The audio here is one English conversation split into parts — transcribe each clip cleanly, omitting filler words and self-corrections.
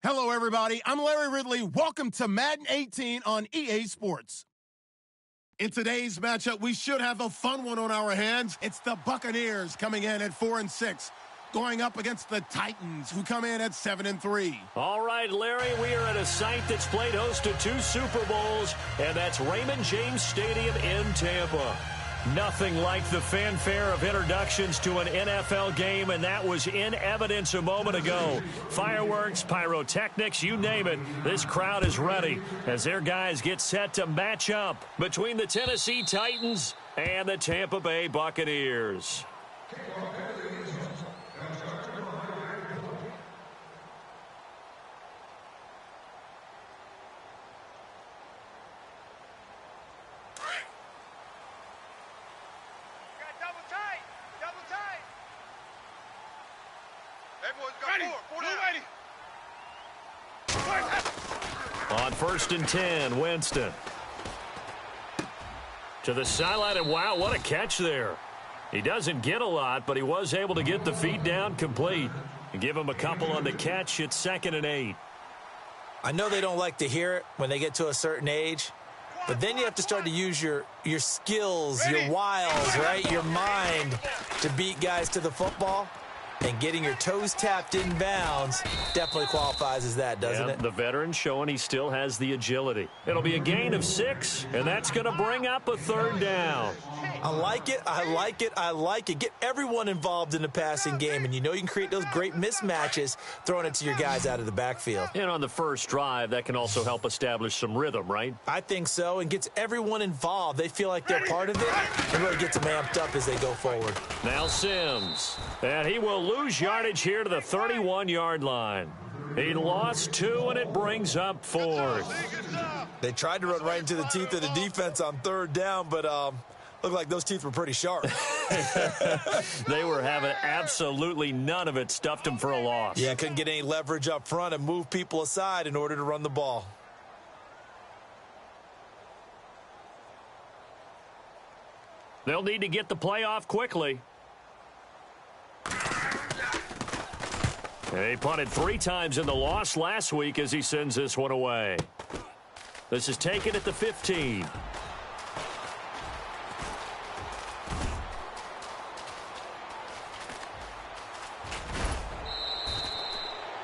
Hello, everybody. I'm Larry Ridley. Welcome to Madden 18 on EA Sports. In today's matchup, we should have a fun one on our hands. It's the Buccaneers coming in at 4-6, going up against the Titans, who come in at 7-3. All right, Larry, we are at a site that's played host to 2 Super Bowls, and that's Raymond James Stadium in Tampa. Nothing like the fanfare of introductions to an NFL game, and that was in evidence a moment ago. Fireworks, pyrotechnics, you name it. This crowd is ready as their guys get set to match up between the Tennessee Titans and the Tampa Bay Buccaneers. On 1st and 10, Winston. To the sideline, and wow, what a catch there. He doesn't get a lot, but he was able to get the feet down complete. And give him a couple on the catch. It's 2nd and 8. I know they don't like to hear it when they get to a certain age, but then you have to start to use your skills, your wiles, right, your mind to beat guys to the football. And getting your toes tapped in bounds definitely qualifies as that, doesn't it? The veteran showing he still has the agility. It'll be a gain of 6, and that's going to bring up a 3rd down. I like it. I like it. I like it. Get everyone involved in the passing game, and you know you can create those great mismatches throwing it to your guys out of the backfield. And on the first drive, that can also help establish some rhythm, right? I think so, and gets everyone involved. They feel like they're part of it, and really gets them amped up as they go forward. Now Sims, and he will lose yardage here to the 31-yard line. He lost 2, and it brings up 4th. They tried to run right into the teeth of the defense on 3rd down, but looked like those teeth were pretty sharp. They were having absolutely none of it. Stuffed them for a loss. Yeah, couldn't get any leverage up front and move people aside in order to run the ball. They'll need to get the play off quickly. He punted 3 times in the loss last week as he sends this one away. This is taken at the 15.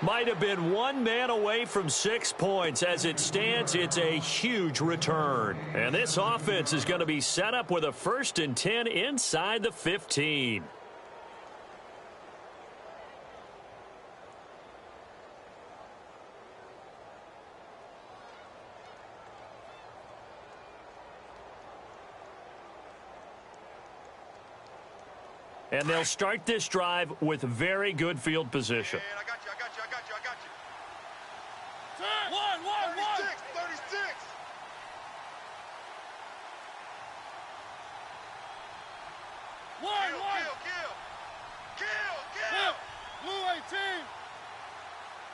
Might have been one man away from 6 points. As it stands, it's a huge return. And this offense is going to be set up with a 1st and 10 inside the 15. And they'll start this drive with very good field position. Man, I got you. 36.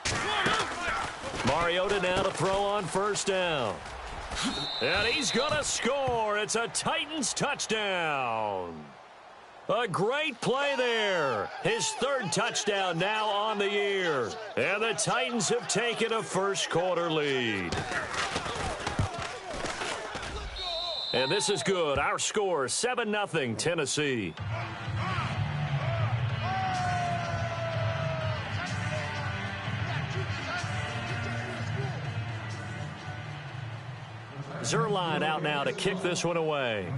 Kill. Mariota now to throw on 1st down. And he's going to score. It's a Titans touchdown. A great play there. His 3rd touchdown now on the year. And the Titans have taken a first-quarter lead. And this is good. Our score, 7-0 Tennessee. Zerline out now to kick this one away.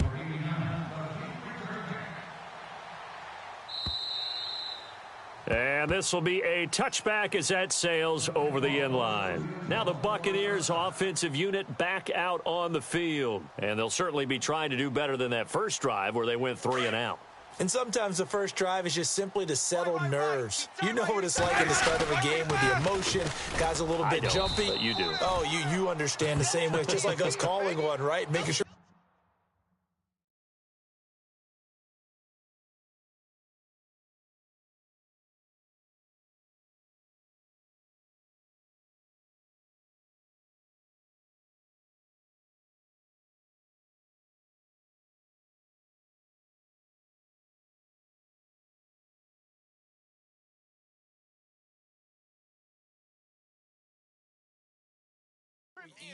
And this will be a touchback as that sails over the end line. Now the Buccaneers offensive unit back out on the field. And they'll certainly be trying to do better than that first drive where they went 3 and out. And sometimes the first drive is just simply to settle nerves. You know what it's like at the start of a game with the emotion. Guys a little bit jumpy. But you do. Oh, you understand the same way. It's just like us calling one, right? Making sure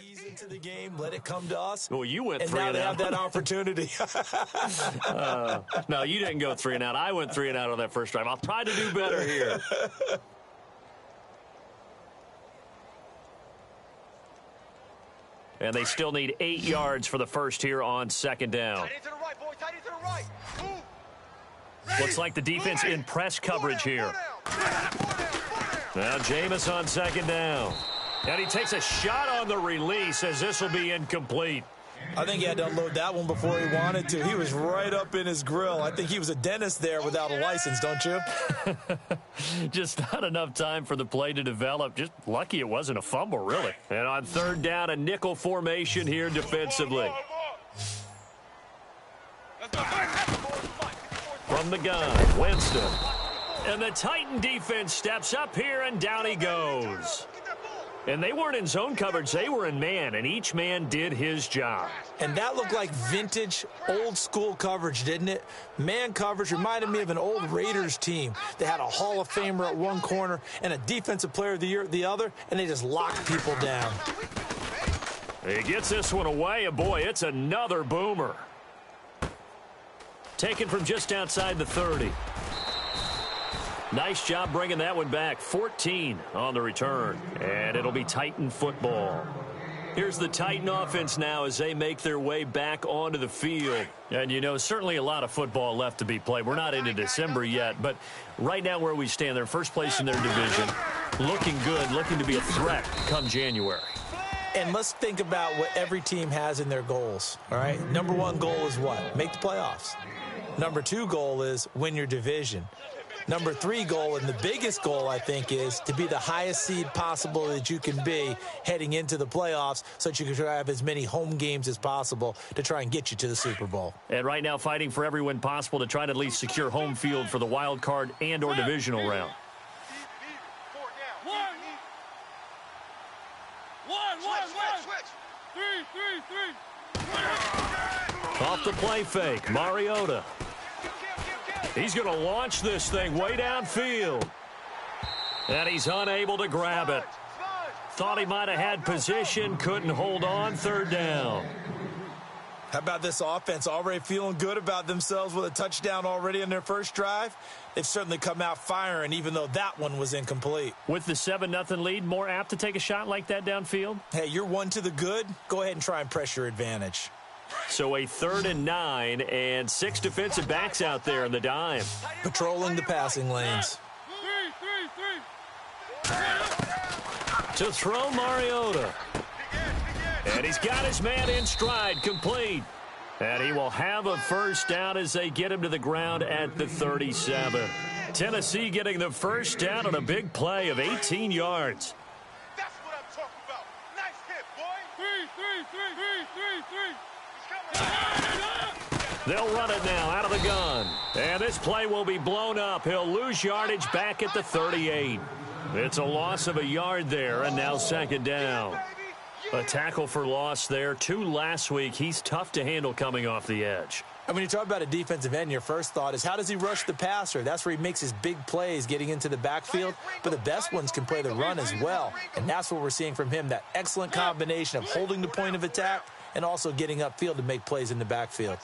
Ease into the game, let it come to us. Well, you went and 3 now and they out. have that opportunity. No, you didn't go 3 and out. I went 3 and out on that first drive. I'll try to do better here. And they still need 8 yards for the first here on second down. Tight end to the right, boy. Tight end to the right. Move. Looks like the defense in press coverage here. Now Jameis on second down. And he takes a shot on the release as this will be incomplete. I think he had to unload that one before he wanted to. He was right up in his grill. I think he was a dentist there without a license, don't you? Just not enough time for the play to develop. Just lucky it wasn't a fumble, really. And on third down, a nickel formation here defensively. From the gun, Winston. And the Titan defense steps up here, and down he goes. And they weren't in zone coverage. They were in man, and each man did his job. And that looked like vintage, old-school coverage, didn't it? Man coverage reminded me of an old Raiders team. They had a Hall of Famer at one corner and a Defensive Player of the Year at the other, and they just locked people down. He gets this one away, and boy, it's another boomer. Taken from just outside the 30. Nice job bringing that one back. 14 on the return. And it'll be Titan football. Here's the Titan offense now as they make their way back onto the field. And, you know, certainly a lot of football left to be played. We're not into December yet, but right now where we stand, they're first place in their division. Looking good, looking to be a threat come January. And let's think about what every team has in their goals, all right? Number one goal is what? Make the playoffs. Number two goal is win your division. Number three goal, and the biggest goal, I think, is to be the highest seed possible that you can be heading into the playoffs so that you can try to have as many home games as possible to try and get you to the Super Bowl. And right now fighting for every win possible to try to at least secure home field for the wild card and or divisional round. Off the play fake, Mariota. He's going to launch this thing way downfield. And he's unable to grab it. Thought he might have had position, couldn't hold on, third down. How about this offense already feeling good about themselves with a touchdown already in their first drive? They've certainly come out firing, even though that one was incomplete. With the 7-0 lead, more apt to take a shot like that downfield? Hey, you're one to the good. Go ahead and try and press your advantage. So a 3rd and 9 and 6 defensive backs out there in the dime. Patrolling the passing lanes. To throw Mariota. And he's got his man in stride, complete. And he will have a first down as they get him to the ground at the 37. Tennessee getting the first down on a big play of 18 yards. That's what I'm talking about. Nice hit, boy. They'll run it now out of the gun. And this play will be blown up. He'll lose yardage back at the 38. It's a loss of a yard there, and now second down. A tackle for loss there. 2 last week. He's tough to handle coming off the edge. And when you talk about a defensive end, your first thought is, how does he rush the passer? That's where he makes his big plays getting into the backfield. But the best ones can play the run as well. And that's what we're seeing from him, that excellent combination of holding the point of attack and also getting upfield to make plays in the backfield.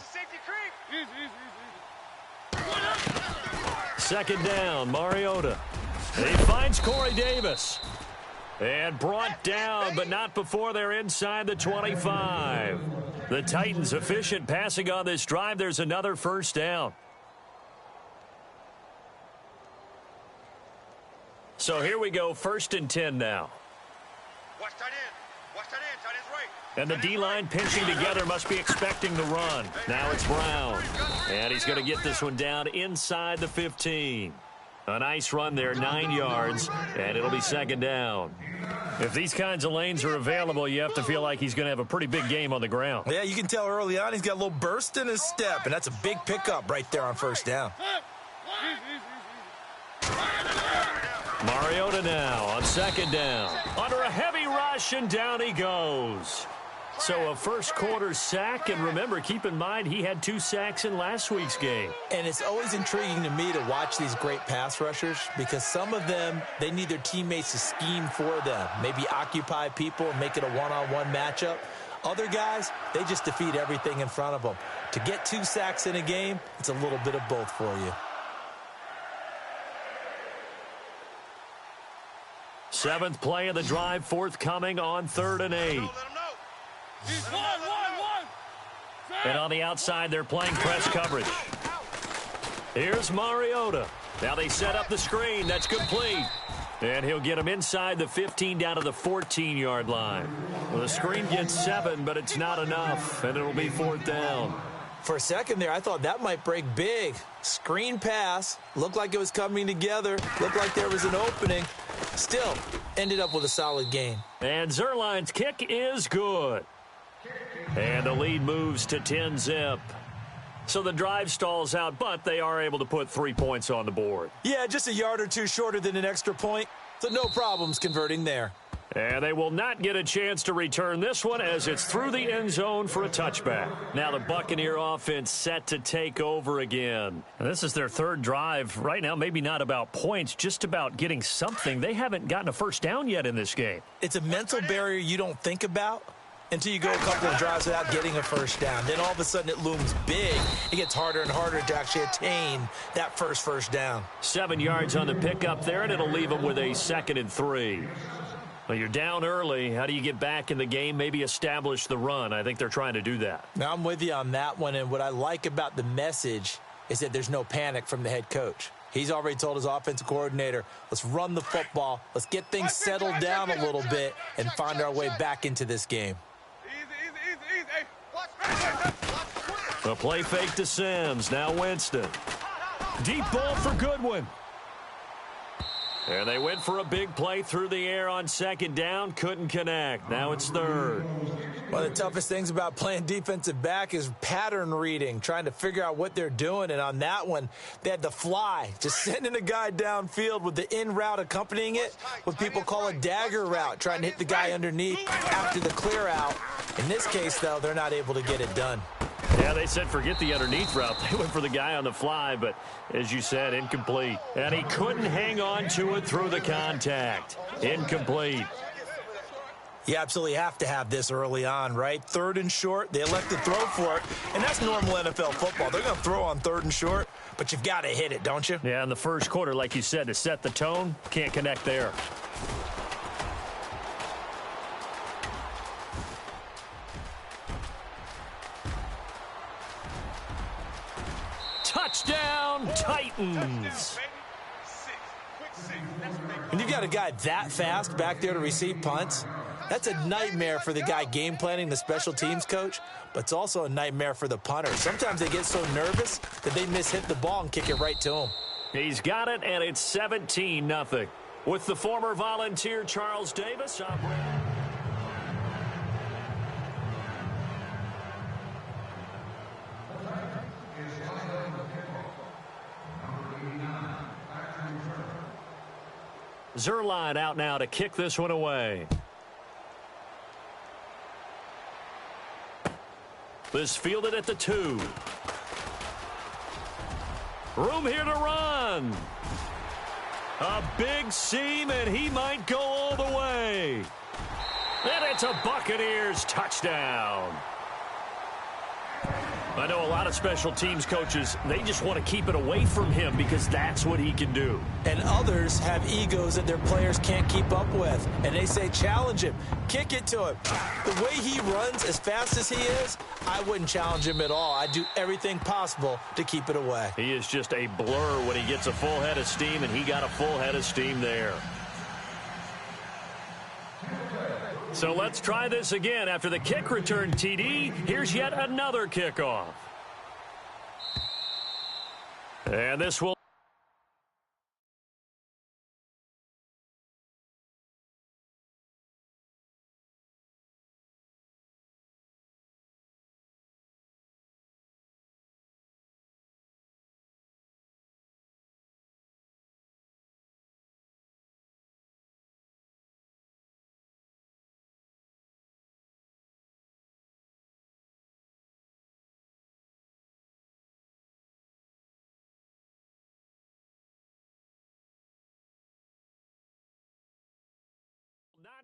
Second down, Mariota. He finds Corey Davis. And brought down, but not before they're inside the 25. The Titans efficient passing on this drive. There's another first down. So here we go, 1st and 10 now. Watch tight end. Watch tight end. Tight end's right. And the D-line pinching together, must be expecting the run. Now it's Brown. And he's going to get this one down inside the 15. A nice run there, 9 yards, and it'll be second down. If these kinds of lanes are available, you have to feel like he's going to have a pretty big game on the ground. Yeah, you can tell early on he's got a little burst in his step, and that's a big pickup right there on first down. Mariota now on second down. Under a heavy rush, and down he goes. So a first quarter sack, and remember, keep in mind he had 2 sacks in last week's game. And it's always intriguing to me to watch these great pass rushers because some of them, they need their teammates to scheme for them, maybe occupy people and make it a one-on-one matchup. Other guys, they just defeat everything in front of them. To get 2 sacks in a game, it's a little bit of both for you. 7th play of the drive forthcoming on 3rd and 8. And on the outside, they're playing press coverage. Here's Mariota. Now they set up the screen. That's complete. And he'll get him inside the 15 down to the 14-yard line. Well, the screen gets 7, but it's not enough, and it'll be 4th down. For a second there, I thought that might break big. Screen pass. Looked like it was coming together. Looked like there was an opening. Still, ended up with a solid game. And Zerline's kick is good. And the lead moves to 10-zip. So the drive stalls out, but they are able to put 3 points on the board. Yeah, just a yard or two shorter than an extra point, so no problems converting there. And they will not get a chance to return this one as it's through the end zone for a touchback. Now the Buccaneer offense set to take over again. And this is their 3rd drive. Right now, maybe not about points, just about getting something. They haven't gotten a first down yet in this game. It's a mental barrier you don't think about until you go a couple of drives without getting a first down. Then all of a sudden it looms big. It gets harder and harder to actually attain that first down. 7 yards on the pickup there, and it'll leave them with a 2nd and 3. Well, you're down early. How do you get back in the game, maybe establish the run? I think they're trying to do that. Now, I'm with you on that one, and what I like about the message is that there's no panic from the head coach. He's already told his offensive coordinator, let's run the football, let's get things settled down a little bit and find our way back into this game. A play fake to Sims. Now Winston. Deep ball for Goodwin. And they went for a big play through the air on 2nd down. Couldn't connect. Now it's 3rd. One of the toughest things about playing defensive back is pattern reading, trying to figure out what they're doing. And on that one, they had to fly, just sending a guy downfield with the in route accompanying it, what people call a dagger route, trying to hit the guy underneath after the clear out. In this case, though, they're not able to get it done. Yeah, they said forget the underneath route. They went for the guy on the fly, but as you said, incomplete. And he couldn't hang on to it through the contact. Incomplete. You absolutely have to have this early on, right? 3rd and short, they elect to throw for it, and that's normal NFL football. They're going to throw on 3rd and short, but you've got to hit it, don't you? Yeah, in the first quarter, like you said, to set the tone, can't connect there. Touchdown, Titans. When you've got a guy that fast back there to receive punts, that's a nightmare for the guy game planning, the special teams coach, but it's also a nightmare for the punter. Sometimes they get so nervous that they hit the ball and kick it right to him. He's got it, and it's 17-0. With the former Volunteer Charles Davis operating. Zerline out now to kick this one away. This fielded at the 2. Room here to run. A big seam, and he might go all the way. And it's a Buccaneers touchdown. I know a lot of special teams coaches, they just want to keep it away from him because that's what he can do. And others have egos that their players can't keep up with. And they say, challenge him, kick it to him. The way he runs as fast as he is, I wouldn't challenge him at all. I'd do everything possible to keep it away. He is just a blur when he gets a full head of steam, and he got a full head of steam there. So let's try this again. After the kick return TD, here's yet another kickoff. And this will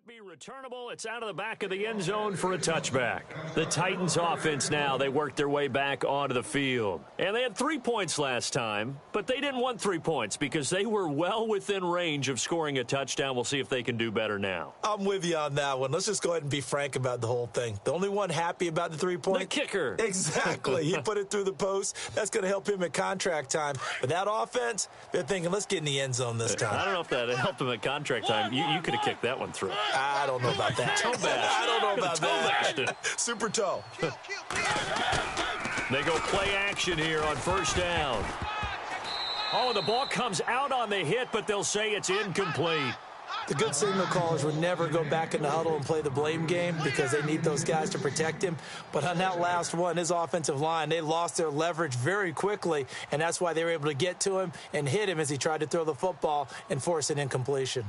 Be returnable. It's out of the back of the end zone for a touchback. The Titans offense now, they worked their way back onto the field. And they had 3 points last time, but they didn't want 3 points because they were well within range of scoring a touchdown. We'll see if they can do better now. I'm with you on that one. Let's just go ahead and be frank about the whole thing. The only one happy about the 3 points? The kicker. Exactly. He put it through the post. That's going to help him at contract time. But that offense, they're thinking, let's get in the end zone this time. I don't know if that helped him at contract time. You could have kicked that one through. I don't know about that. Toe bash. I don't know about that. Bashed. Super toe. They go play action here on first down. Oh, the ball comes out on the hit, but they'll say it's incomplete. The good signal callers would never go back in the huddle and play the blame game because they need those guys to protect him. But on that last one, his offensive line, they lost their leverage very quickly, and that's why they were able to get to him and hit him as he tried to throw the football and force an incompletion.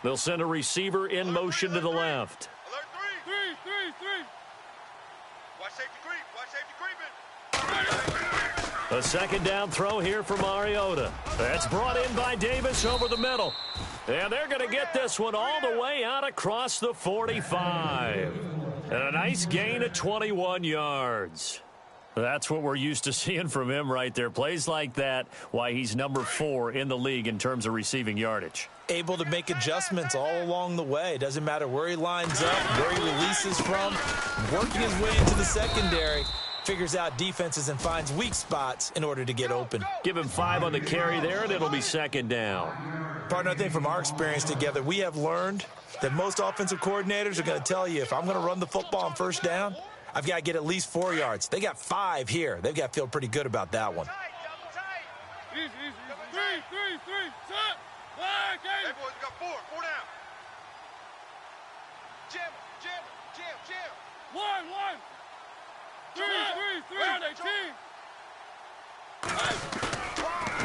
They'll send a receiver in motion to the left. Alert three. Watch safety creep. Watch safety creeping. A second down throw here for Mariota. That's brought in by Davis over the middle. And they're going to get this one all the way out across the 45. And a nice gain of 21 yards. That's what we're used to seeing from him right there. Plays like that, why he's number 4 in the league in terms of receiving yardage. Able to make adjustments all along the way. Doesn't matter where he lines up, where he releases from, working his way into the secondary, figures out defenses and finds weak spots in order to get open. Give him 5 on the carry there, and it'll be second down. Partner, I think from our experience together, we have learned that most offensive coordinators are going to tell you, if I'm going to run the football on first down, I've got to get at least 4 yards. They got 5 here. They've got to feel pretty good about that one. Easy. 3. Set. Hey, boys, we got 4 down. Jam. 1.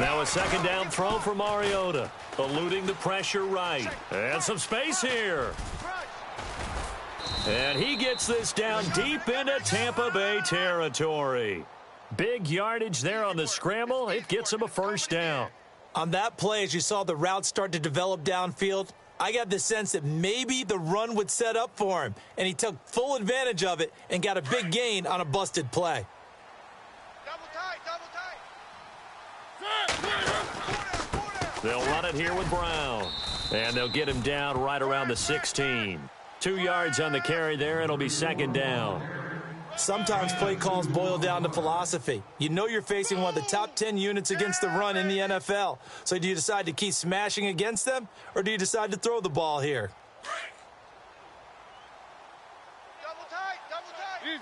3. Now a second down throw for Mariota, eluding the pressure right. And some space here. And he gets this down deep into Tampa Bay territory. Big yardage there on the scramble. It gets him a first down. On that play, as you saw the route start to develop downfield, I got the sense that maybe the run would set up for him, and he took full advantage of it and got a big gain on a busted play. Double tight. They'll run it here with Brown, and they'll get him down right around the 16. 2 yards on the carry there, and it'll be second down. Sometimes play calls boil down to philosophy. You know you're facing one of the top 10 units against the run in the NFL. So do you decide to keep smashing against them, or do you decide to throw the ball here? Double tight. Easy.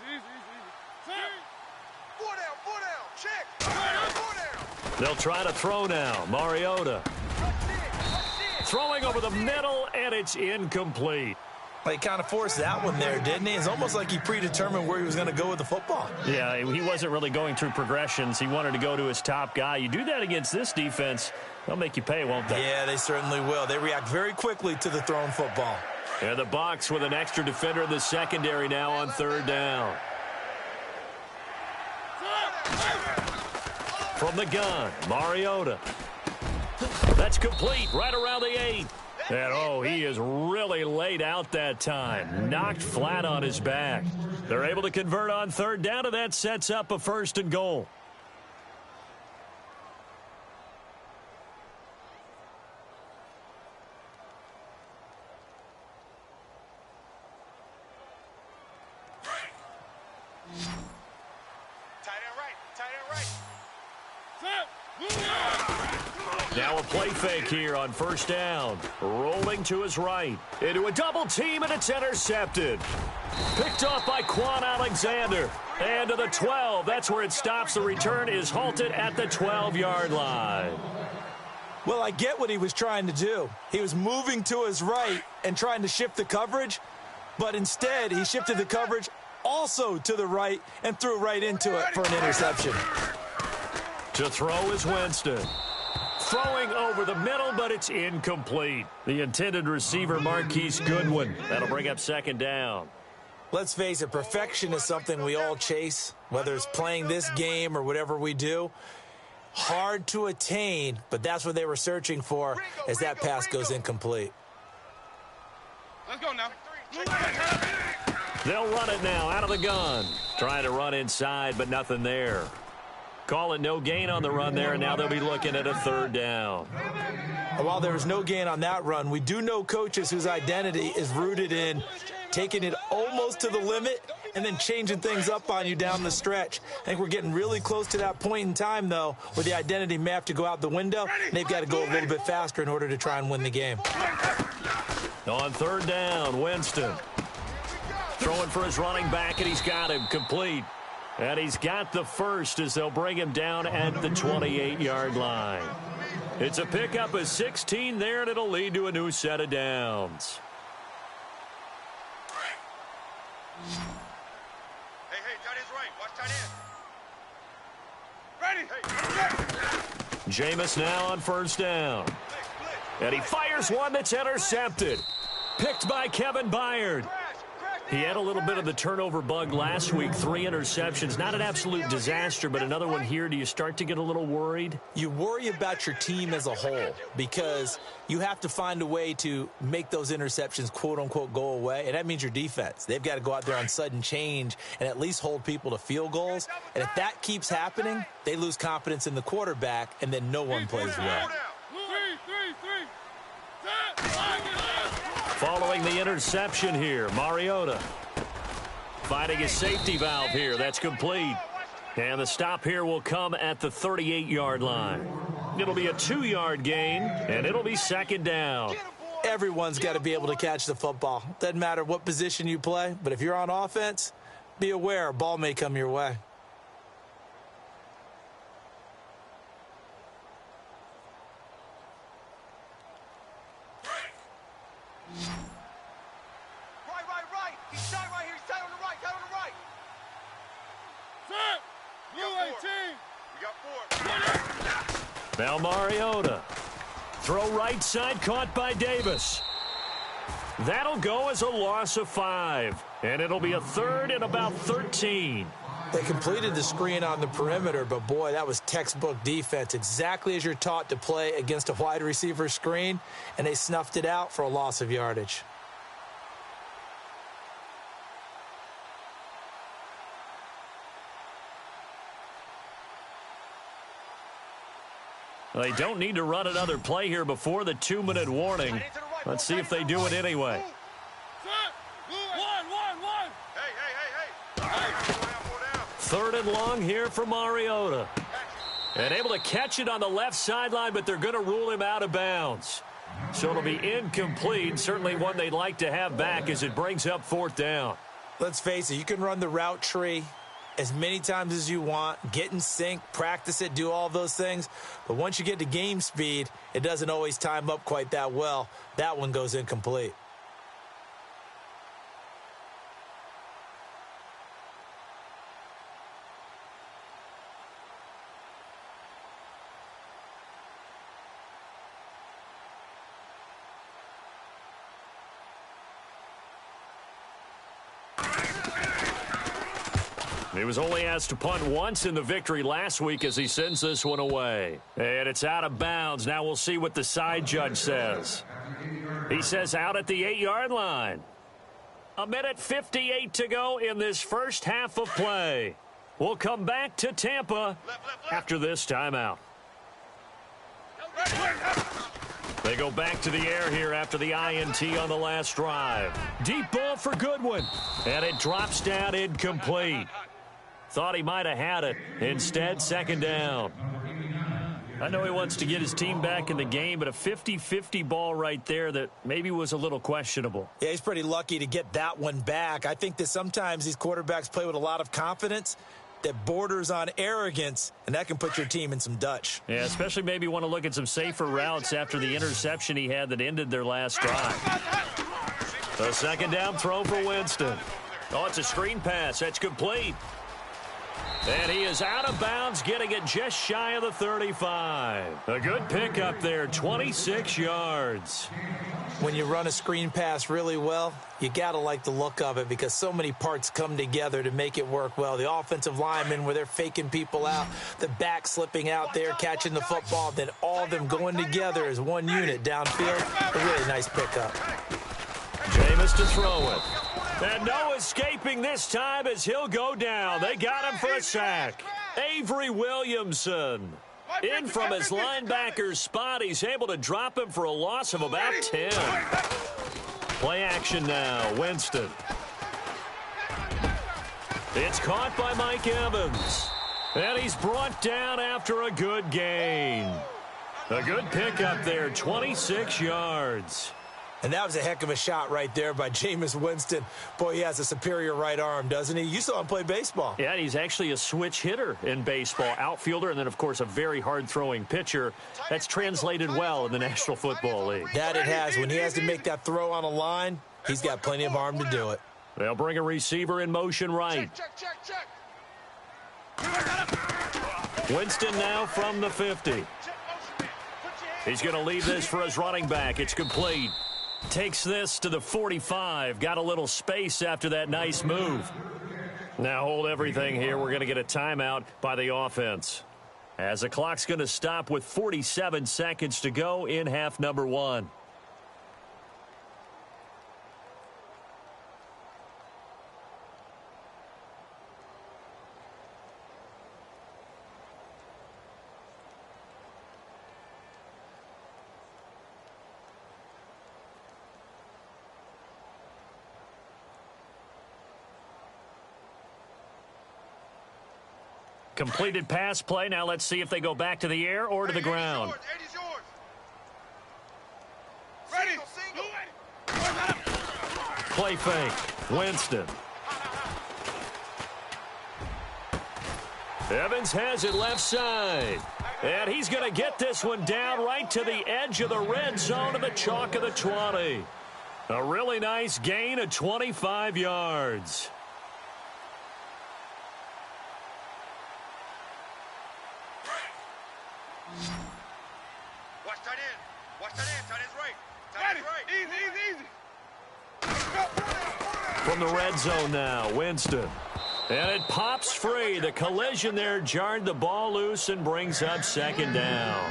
4 down. Check. 4 down. They'll try to throw now. Mariota throwing over the middle, and it's incomplete. Well, he kind of forced that one there, didn't he? It's almost like he predetermined where he was going to go with the football. Yeah, he wasn't really going through progressions. He wanted to go to his top guy. You do that against this defense, they'll make you pay, won't they? Yeah, they certainly will. They react very quickly to the thrown football. And the Bucs with an extra defender in the secondary now on third down. From the gun, Mariota. That's complete right around the 8. And, he is really laid out that time. Knocked flat on his back. They're able to convert on third down, and that sets up a 1st and goal. Tight end right. Now a play fake here on first down. Rolling to his right. Into a double team, and it's intercepted. Picked off by Quan Alexander. And to the 12. That's where it stops. The return is halted at the 12-yard line. Well, I get what he was trying to do. He was moving to his right and trying to shift the coverage, but instead he shifted the coverage also to the right and threw right into it for an interception. To throw is Winston. Throwing over the middle, but it's incomplete. The intended receiver, Marquise Goodwin. That'll bring up second down. Let's face it, perfection is something we all chase, whether it's playing this game or whatever we do. Hard to attain, but that's what they were searching for as that pass goes incomplete. Let's go now. They'll run it now out of the gun. Trying to run inside, but nothing there. Call it no gain on the run there, and now they'll be looking at a third down. And while there was no gain on that run, we do know coaches whose identity is rooted in taking it almost to the limit and then changing things up on you down the stretch. I think we're getting really close to that point in time, though, where the identity may have to go out the window, and they've got to go a little bit faster in order to try and win the game. On third down, Winston. Throwing for his running back, and he's got him complete. And he's got the first as they'll bring him down at the 28-yard line. It's a pickup of 16 there, and it'll lead to a new set of downs. Hey, tight end's right. Watch tight end. Ready. Jameis now on first down. And he fires one that's intercepted. Picked by Kevin Byard. He had a little bit of the turnover bug last week, 3 interceptions. Not an absolute disaster, but another one here. Do you start to get a little worried? You worry about your team as a whole because you have to find a way to make those interceptions, quote-unquote, go away, and that means your defense. They've got to go out there on sudden change and at least hold people to field goals. And if that keeps happening, they lose confidence in the quarterback, and then no one plays well. Following the interception here, Mariota finding his safety valve here. That's complete. And the stop here will come at the 38-yard line. It'll be a 2-yard gain, and it'll be second down. Everyone's got to be able to catch the football. Doesn't matter what position you play, but if you're on offense, be aware a ball may come your way. Right. He's tight right here. He's tight on the right. Set. Blue 18. We got 4. Now Mariota. Throw right side, caught by Davis. That'll go as a loss of 5. And it'll be a third and about 13. They completed the screen on the perimeter, but boy, that was textbook defense. Exactly as you're taught to play against a wide receiver screen, and they snuffed it out for a loss of yardage. They don't need to run another play here before the 2-minute warning. Let's see if they do it anyway. Third and long here for Mariota. And able to catch it on the left sideline, but they're going to rule him out of bounds. So it'll be incomplete. Certainly one they'd like to have back as it brings up fourth down. Let's face it, you can run the route tree as many times as you want, get in sync, practice it, do all those things. But once you get to game speed, it doesn't always time up quite that well. That one goes incomplete. He was only asked to punt once in the victory last week as he sends this one away. And it's out of bounds. Now we'll see what the side judge says. He says out at the 8-yard line. 1:58 to go in this first half of play. We'll come back to Tampa after this timeout. They go back to the air here after the INT on the last drive. Deep ball for Goodwin. And it drops down incomplete. Thought he might have had it. Instead, second down. I know he wants to get his team back in the game, but a 50-50 ball right there that maybe was a little questionable. Yeah, he's pretty lucky to get that one back. I think that sometimes these quarterbacks play with a lot of confidence that borders on arrogance, and that can put your team in some Dutch. Yeah, especially maybe want to look at some safer routes after the interception he had that ended their last drive. A second down throw for Winston. Oh, it's a screen pass. That's complete. And he is out of bounds, getting it just shy of the 35. A good pickup there, 26 yards. When you run a screen pass really well, you got to like the look of it because so many parts come together to make it work well. The offensive linemen, where they're faking people out, the back slipping out there, catching the football, then all of them going together as one unit downfield. A really nice pickup. Jameis to throw it. And no escaping this time as he'll go down. They got him for a sack. Avery Williamson. In from his linebacker's spot. He's able to drop him for a loss of about 10. Play action now. Winston. It's caught by Mike Evans. And he's brought down after a good gain. A good pickup there, 26 yards. And that was a heck of a shot right there by Jameis Winston. Boy, he has a superior right arm, doesn't he? You saw him play baseball. Yeah, he's actually a switch hitter in baseball. Outfielder, and then, of course, a very hard-throwing pitcher. That's translated well in the National Football League. That it has. When he has to make that throw on a line, he's got plenty of arm to do it. They'll bring a receiver in motion right. Winston now from the 50. He's going to leave this for his running back. It's complete. Takes this to the 45. Got a little space after that nice move. Now hold everything here. We're going to get a timeout by the offense. As the clock's going to stop with 47 seconds to go in half number 1. Completed pass play. Now let's see if they go back to the air or to the ground. Ready. Play fake. Winston. Evans has it left side. And he's going to get this one down right to the edge of the red zone of the chalk of the 20. A really nice gain of 25 yards. Watch tight end. Watch tight end. Tight end's right. Tight end's right. Easy. From the red zone now, Winston. And it pops free. The collision there jarred the ball loose and brings up second down.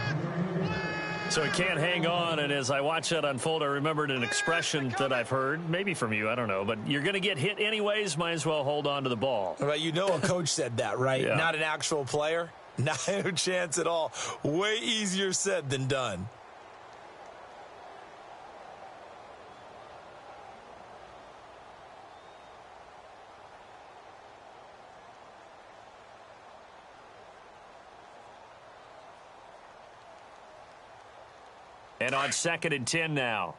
So he can't hang on, and as I watch that unfold, I remembered an expression that I've heard, maybe from you, I don't know, but you're going to get hit anyways, might as well hold on to the ball. Right, you know a coach said that, right? Yeah. Not an actual player. Not a chance at all. Way easier said than done. And on 2nd and 10 now.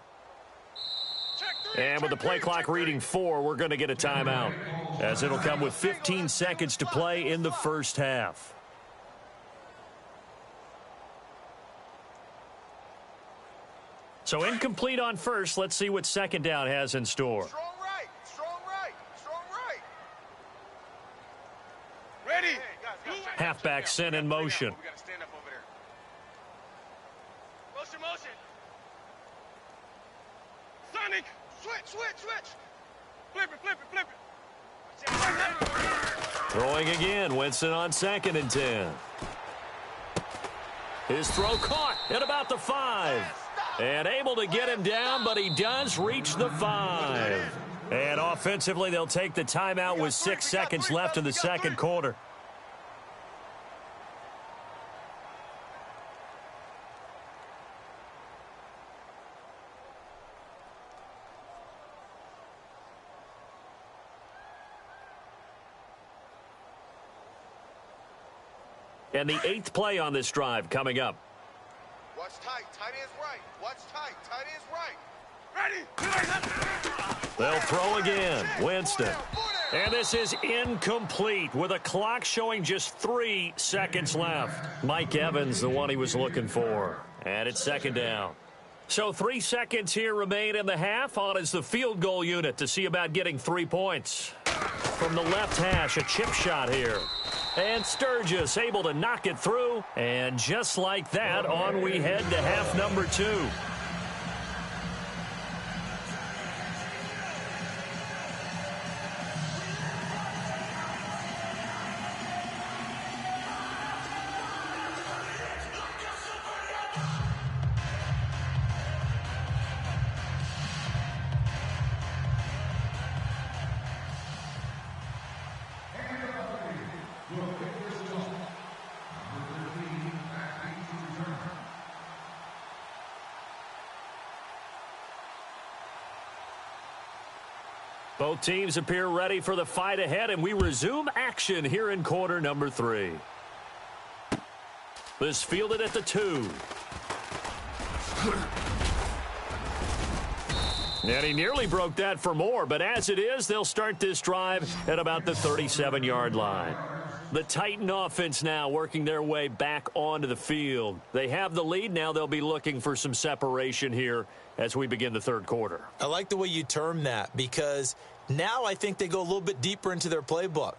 And with the play clock reading 4, we're going to get a timeout, as it'll come with 15 seconds to play in the first half. So incomplete on first. Let's see what second down has in store. Strong right. Strong right. Strong right. Ready. Halfback sent in motion. We got to stand up over there. Motion, motion. Sonic. Switch. Flip it. Throwing again. Winston on 2nd and 10. His throw caught at about the 5. And able to get him down, but he does reach the 5. And offensively, they'll take the timeout with 6 seconds left in the second quarter. And the 8th play on this drive coming up. Watch tight. Tight end's right. Watch tight. Tight end's right. Ready. They'll throw again. Winston. And this is incomplete with a clock showing just 3 seconds left. Mike Evans, the one he was looking for. And it's 2nd down. So 3 seconds here remain in the half. On is the field goal unit to see about getting 3 points. From the left hash, a chip shot here. And Sturgis able to knock it through. And just like that, on we head to half number 2. Both teams appear ready for the fight ahead, and we resume action here in quarter number 3. This fielded at the 2. And he nearly broke that for more, but as it is, they'll start this drive at about the 37-yard line. The Titan offense now working their way back onto the field. They have the lead. Now they'll be looking for some separation here as we begin the third quarter. I like the way you term that, because now I think they go a little bit deeper into their playbook.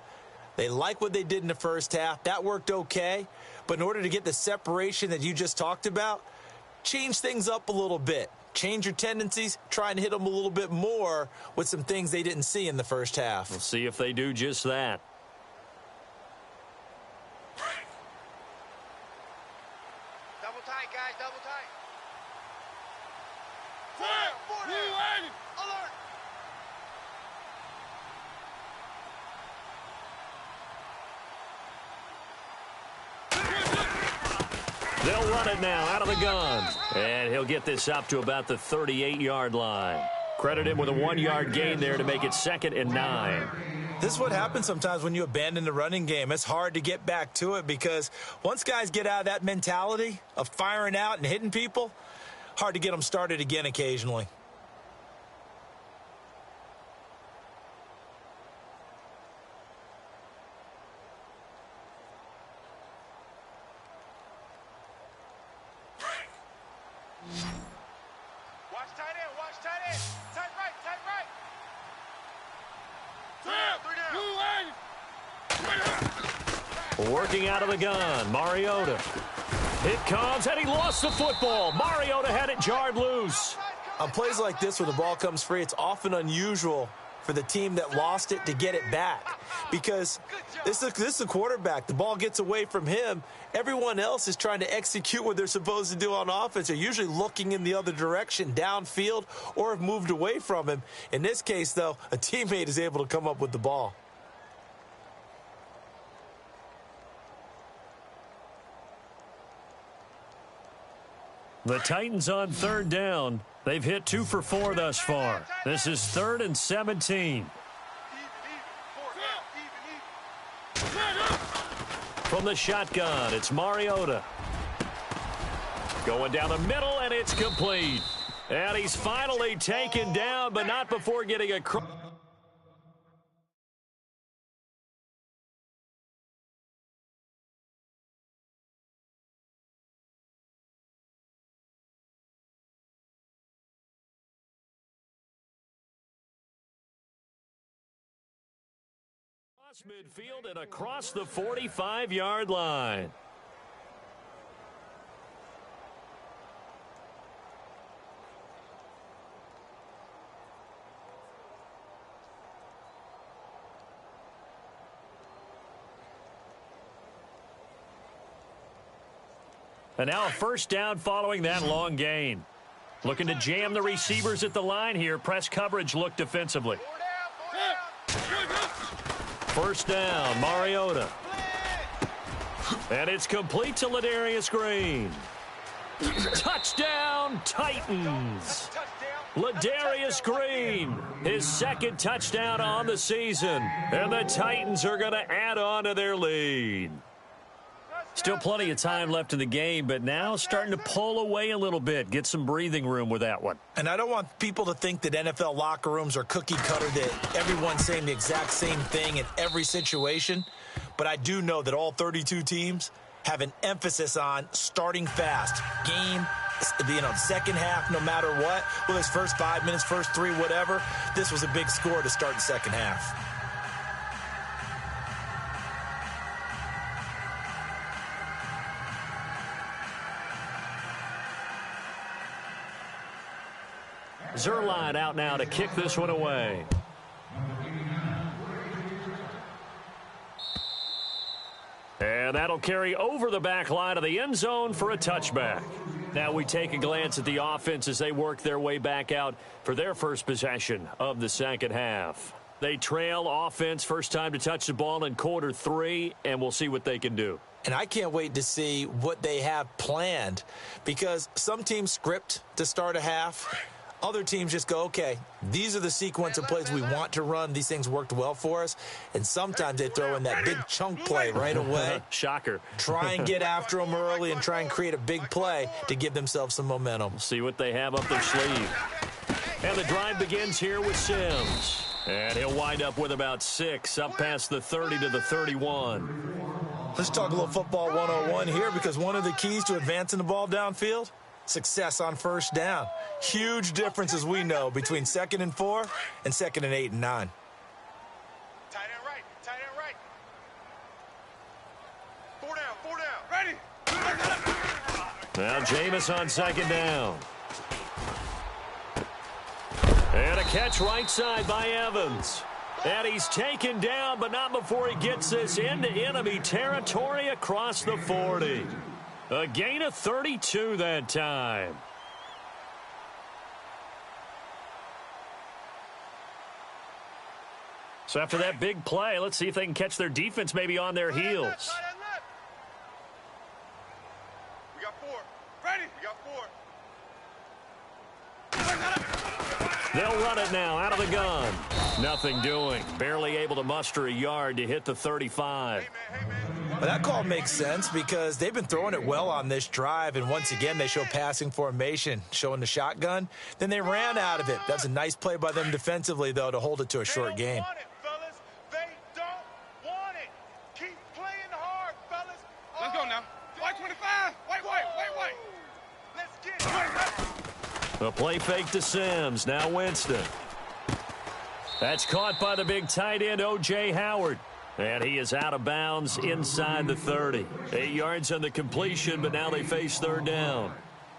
They like what they did in the first half. That worked okay. But in order to get the separation that you just talked about, change things up a little bit. Change your tendencies, try and hit them a little bit more with some things they didn't see in the first half. We'll see if they do just that. Double tight, guys, double tight. Alert! They'll run it now out of the gun. And he'll get this up to about the 38-yard line. Credit him with a 1-yard gain there to make it 2nd and 9. This is what happens sometimes when you abandon the running game. It's hard to get back to it because once guys get out of that mentality of firing out and hitting people, hard to get them started again occasionally. Watch tight end, watch tight end. Tight right, tight right. Working out of the gun, Mariota. It comes, and he lost the football. Mariota had it jarred loose. On plays like this where the ball comes free, it's often unusual for the team that lost it to get it back, because this is a quarterback. The ball gets away from him. Everyone else is trying to execute what they're supposed to do on offense. They're usually looking in the other direction, downfield, or have moved away from him. In this case, though, a teammate is able to come up with the ball. The Titans on 3rd down. They've hit 2 for 4 thus far. This is 3rd and 17. From the shotgun, it's Mariota. Going down the middle, and it's complete. And he's finally taken down, but not before getting a cross. Midfield and across the 45-yard line. And now a 1st down following that long gain. Looking to jam the receivers at the line here. Press coverage look defensively. 1st down, Mariota. And it's complete to Ladarius Green. Touchdown, Titans. Ladarius Green, his 2nd touchdown on the season. And the Titans are going to add on to their lead. Still plenty of time left in the game, but now starting to pull away a little bit. Get some breathing room with that one. And I don't want people to think that NFL locker rooms are cookie cutter, that everyone's saying the exact same thing in every situation. But I do know that all 32 teams have an emphasis on starting fast. Game, second half, no matter what. Whether it's first 5 minutes, first 3, whatever. This was a big score to start the second half. Zerline out now to kick this one away. And that'll carry over the back line of the end zone for a touchback. Now we take a glance at the offense as they work their way back out for their first possession of the second half. They trail offense, first time to touch the ball in quarter 3, and we'll see what they can do. And I can't wait to see what they have planned, because some teams script to start a half. Other teams just go, okay, these are the sequence of plays we want to run. These things worked well for us. And sometimes they throw in that big chunk play right away. Shocker. Try and get after them early and try and create a big play to give themselves some momentum. See what they have up their sleeve. And the drive begins here with Sims. And he'll wind up with about 6 up past the 30 to the 31. Let's talk a little football 101 here, because one of the keys to advancing the ball downfield, success on first down. Huge difference, as we know, between 2nd and 4 and 2nd and 8 and 9. Tight end right. Tight end right. 4 down. 4 down. Ready. Now Jameis on 2nd down. And a catch right side by Evans. And he's taken down, but not before he gets this into enemy territory across the 40. A gain of 32 that time. So after that big play, let's see if they can catch their defense maybe on their heels. We got 4. Ready. We got 4. They'll run it now out of the gun. Nothing doing. Barely able to muster a yard to hit the 35. Hey, man. Well, that call makes sense because they've been throwing it well on this drive, and once again they show passing formation, showing the shotgun. Then they ran out of it. That's a nice play by them defensively, though, to hold it to a short gain. They don't want it. Keep playing hard, fellas. Let's go now. White 25. White. Let's get it. A play fake to Sims. Now Winston. That's caught by the big tight end, O.J. Howard. And he is out of bounds inside the 30. 8 yards on the completion, but now they face 3rd down.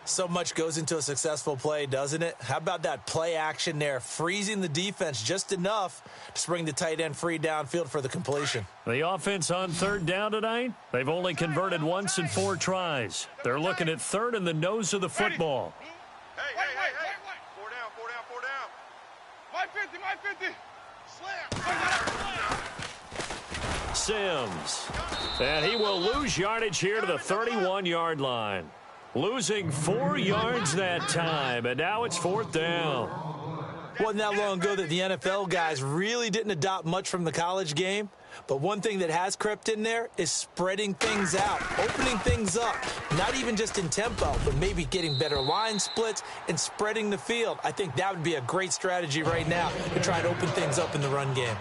So much goes into a successful play, doesn't it? How about that play action there, freezing the defense just enough to bring the tight end free downfield for the completion. The offense on 3rd down tonight, they've only converted once in 4 tries. They're looking at 3rd in the nose of the football. Hey. 4 down. My 50. Slam. Sims. And he will lose yardage here to the 31-yard line. Losing 4 yards that time, and now it's 4th down. Wasn't that long ago that the NFL guys really didn't adopt much from the college game, but one thing that has crept in there is spreading things out, opening things up, not even just in tempo, but maybe getting better line splits and spreading the field. I think that would be a great strategy right now to try to open things up in the run game.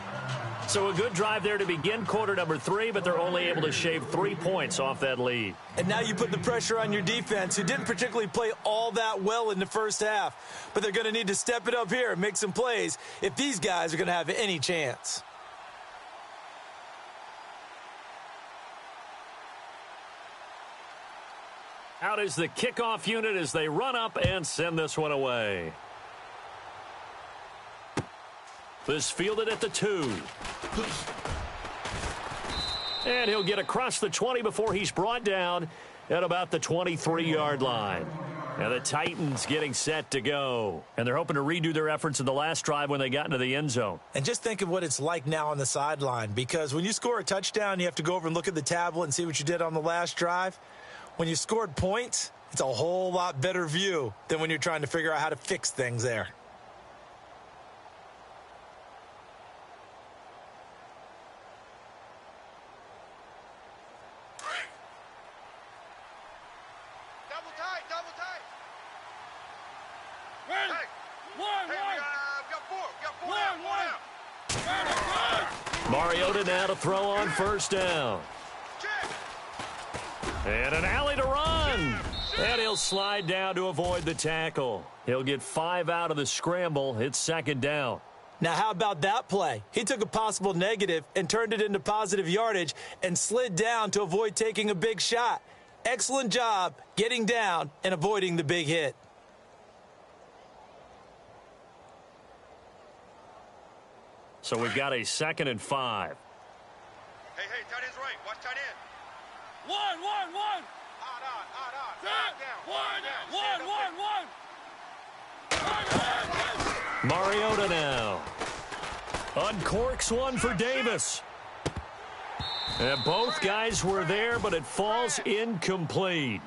So a good drive there to begin quarter number 3, but they're only able to shave 3 points off that lead. And now you put the pressure on your defense, who didn't particularly play all that well in the first half. But they're going to need to step it up here and make some plays if these guys are going to have any chance. Out is the kickoff unit as they run up and send this one away. This fielded at the 2. And he'll get across the 20 before he's brought down at about the 23-yard line. And the Titans getting set to go. And they're hoping to redo their efforts in the last drive when they got into the end zone. And just think of what it's like now on the sideline, because when you score a touchdown, you have to go over and look at the tablet and see what you did on the last drive. When you scored points, it's a whole lot better view than when you're trying to figure out how to fix things there. Double tight. Ready. Hey. One. We got 4. Mariota now to throw on first down. And an alley to run. And he'll slide down to avoid the tackle. He'll get 5 out of the scramble. It's 2nd down. Now, how about that play? He took a possible negative and turned it into positive yardage and slid down to avoid taking a big shot. Excellent job getting down and avoiding the big hit. So we've got a 2nd and 5. Hey, tight end's right. Watch tight end. One. Mariota now. Uncorks one for Davis. And both guys were there, but it falls incomplete.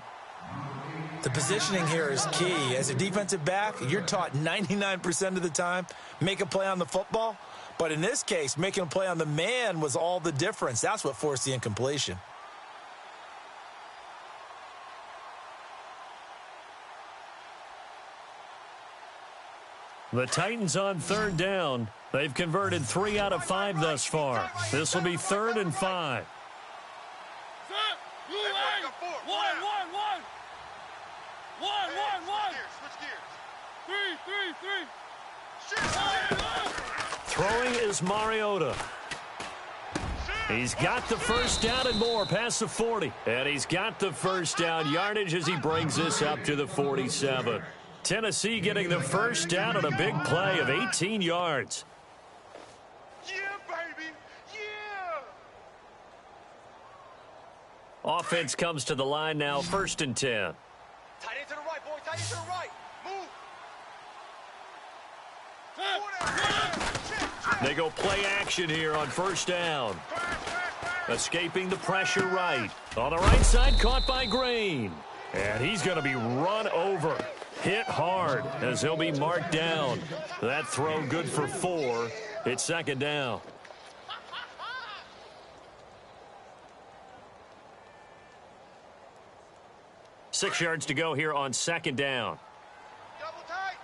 The positioning here is key. As a defensive back, you're taught 99% of the time, make a play on the football. But in this case, making a play on the man was all the difference. That's what forced the incompletion. The Titans on 3rd down. They've converted 3 out of 5 thus far. This will be 3rd and 5. Throwing is Mariota. He's got the first down and more past the 40. And he's got the first down yardage as he brings this up to the 47. Tennessee getting the first down on a big play of 18 yards. Yeah, baby. Yeah. Offense comes to the line now, 1st and 10. Tight end to the right, boy. Tight end to the right. Move. They go play action here on 1st down. Escaping the pressure right. On the right side, caught by Green. And he's going to be run over. Hit hard as he'll be marked down. That throw good for 4. It's 2nd down. Six yards to go here on 2nd down. Double tight.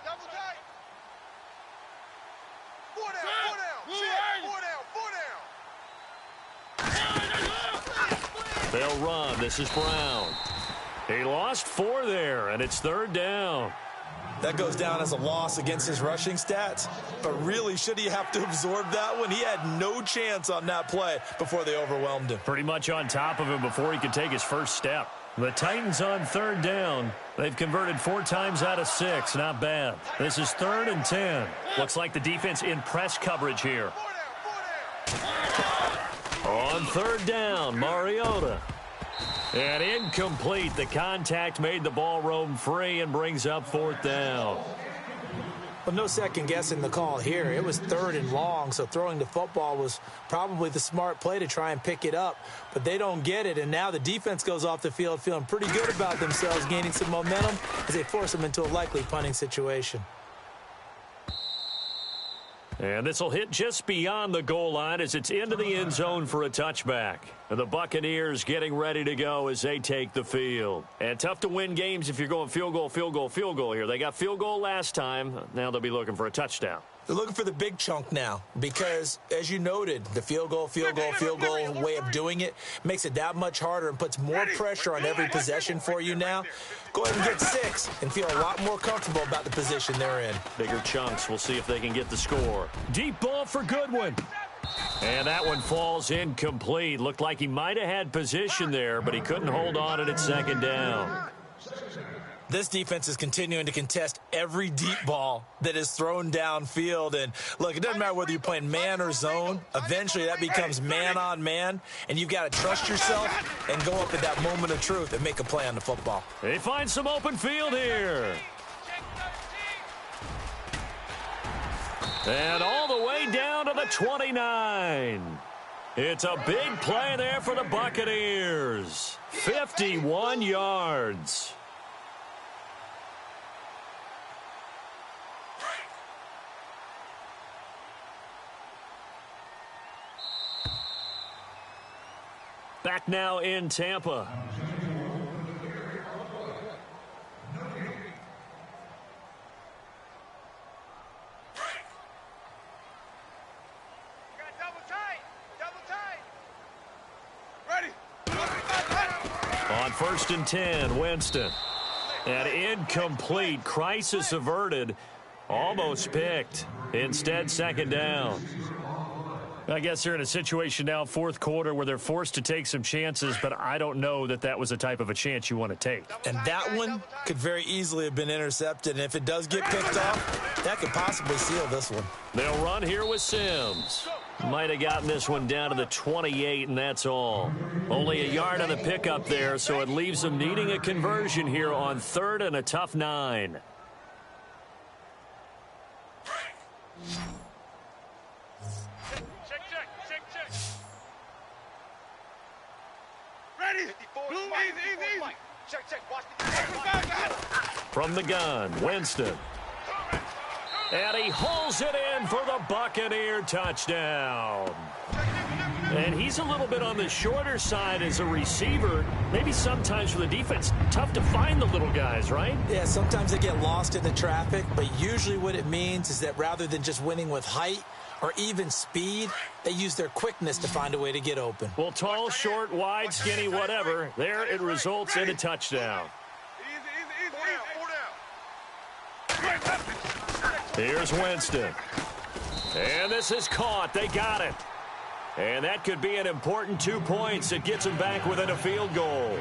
4 down. They'll run. This is Brown. He lost 4 there, and it's 3rd down. That goes down as a loss against his rushing stats. But really, should he have to absorb that one? He had no chance on that play before they overwhelmed him. Pretty much on top of him before he could take his first step. The Titans on 3rd down. They've converted 4 times out of 6. Not bad. This is 3rd and 10. Looks like the defense in press coverage here. On 3rd down, Mariota. And incomplete. The contact made the ball roam free and brings up 4th down. Well, no second guessing the call here. It was 3rd and long, so throwing the football was probably the smart play to try and pick it up. But they don't get it, and now the defense goes off the field feeling pretty good about themselves, gaining some momentum as they force them into a likely punting situation. And this will hit just beyond the goal line as it's into the end zone for a touchback. And the Buccaneers getting ready to go as they take the field. And tough to win games if you're going field goal here. They got field goal last time. Now they'll be looking for a touchdown. They're looking for the big chunk now because, as you noted, the field goal way of doing it makes it that much harder and puts more pressure on every possession for you now. Go ahead and get 6 and feel a lot more comfortable about the position they're in. Bigger chunks. We'll see if they can get the score. Deep ball for Goodwin. And that one falls incomplete. Looked like he might have had position there, but he couldn't hold on at 2nd down. This defense is continuing to contest every deep ball that is thrown downfield. And, look, it doesn't matter whether you're playing man or zone. Eventually, that becomes man on man, and you've got to trust yourself and go up at that moment of truth and make a play on the football. They find some open field here. And all the way down to the 29. It's a big play there for the Buccaneers. 51 yards. Back now in Tampa. Ready. On 1st and 10, Winston. And incomplete. Crisis averted. Almost picked. Instead, 2nd down. I guess they're in a situation now, fourth quarter, where they're forced to take some chances, but I don't know that that was the type of a chance you want to take. And that one could very easily have been intercepted, and if it does get picked off, that could possibly seal this one. They'll run here with Sims. Might have gotten this one down to the 28, and that's all. Only a yard on the pickup there, so it leaves them needing a conversion here on third and a tough 9. Easy. Check. Watch the From the gun, Winston. And he hauls it in for the Buccaneer touchdown. And he's a little bit on the shorter side as a receiver. Maybe sometimes for the defense, tough to find the little guys, right? Yeah, sometimes they get lost in the traffic, but usually what it means is that rather than just winning with height or even speed, they use their quickness to find a way to get open. Well, tall, short, wide, skinny, whatever, there it results in a touchdown. Here's Winston. And this is caught. They got it. And that could be an important 2 points. It gets them back within a field goal.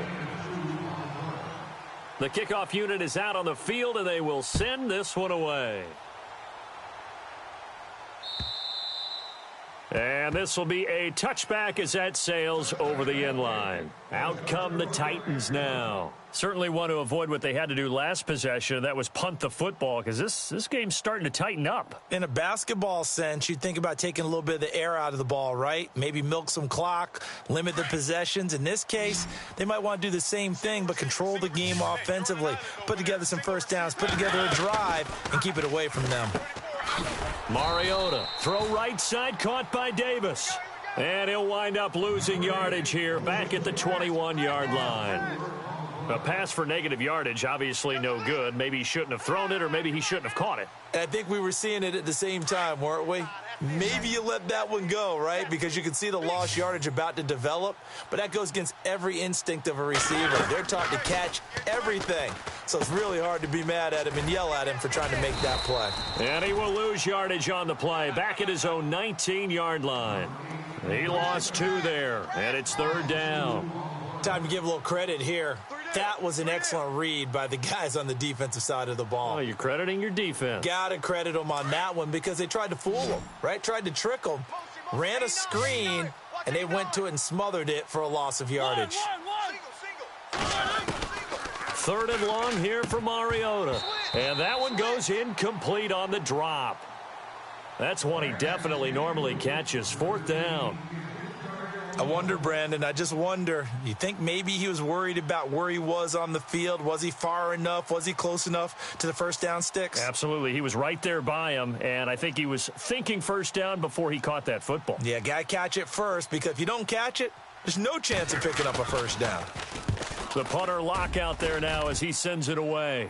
The kickoff unit is out on the field, and they will send this one away. And this will be a touchback as that sails over the end line. Out come the Titans now. Certainly want to avoid what they had to do last possession. That was punt the football, because this game's starting to tighten up. In a basketball sense, you'd think about taking a little bit of the air out of the ball, right? Maybe milk some clock, limit the possessions. In this case, they might want to do the same thing, but control the game offensively. Put together some first downs, put together a drive, and keep it away from them. Mariota, throw right side, caught by Davis. And he'll wind up losing yardage here, back at the 21-yard line. A pass for negative yardage, obviously no good. Maybe he shouldn't have thrown it, or maybe he shouldn't have caught it. I think we were seeing it at the same time, weren't we? Maybe you let that one go, right? Because you can see the lost yardage about to develop, but that goes against every instinct of a receiver. They're taught to catch everything, so it's really hard to be mad at him and yell at him for trying to make that play. And he will lose yardage on the play, back at his own 19-yard line. He lost 2 there, and it's third down. Time to give a little credit here. That was an excellent read by the guys on the defensive side of the ball. Oh, you're crediting your defense. Got to credit them on that one because they tried to fool them, right? Tried to trick them, ran a screen, and they went to it and smothered it for a loss of yardage. Third and long here for Mariota. And that one goes incomplete on the drop. That's one he definitely normally catches. Fourth down. I wonder, Brandon, I just wonder, you think maybe he was worried about where he was on the field? Was he far enough? Was he close enough to the first down sticks? Absolutely. He was right there by him, and I think he was thinking first down before he caught that football. Yeah, got to catch it first, because if you don't catch it, there's no chance of picking up a first down. The punter lock out there now as he sends it away.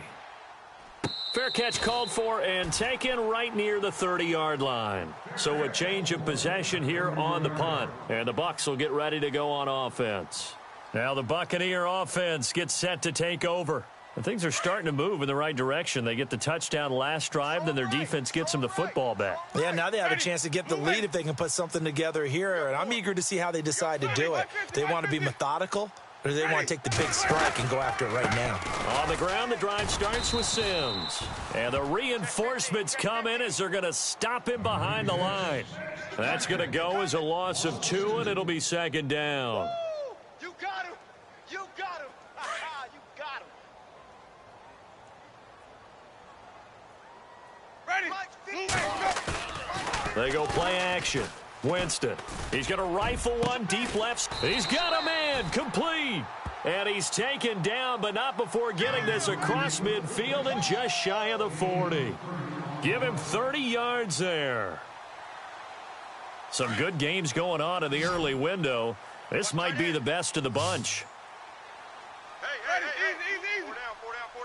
Fair catch called for and taken right near the 30-yard line. So a change of possession here on the punt. And the Bucs will get ready to go on offense. Now the Buccaneer offense gets set to take over. And things are starting to move in the right direction. They get the touchdown last drive, then their defense gets them the football back. Yeah, now they have a chance to get the lead if they can put something together here. And I'm eager to see how they decide to do it. They want to be methodical, or do they want to take the big strike and go after it right now? On the ground, the drive starts with Sims. And the reinforcements come in as they're going to stop him behind the line. That's going to go as a loss of 2, and it'll be second down. You got him. You got him. You got him. Ready. They go play action. Winston. He's going to rifle one deep left. He's got a man. Complete. And he's taken down, but not before getting this across midfield and just shy of the 40. Give him 30 yards there. Some good games going on in the early window. This might be the best of the bunch. Hey. Easy. 4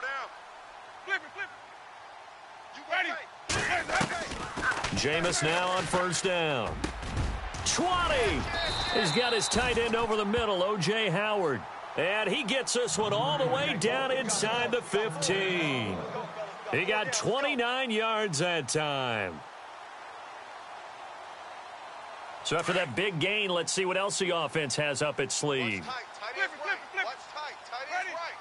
down. Flip it. You ready? Jameis now on first down. 20. He's got his tight end over the middle, O.J. Howard. And he gets this one all the way down inside the 15. He got 29 yards that time. So after that big gain, let's see what else the offense has up its sleeve. Watch tight. Tight ends right. Watch tight. Tight ends right.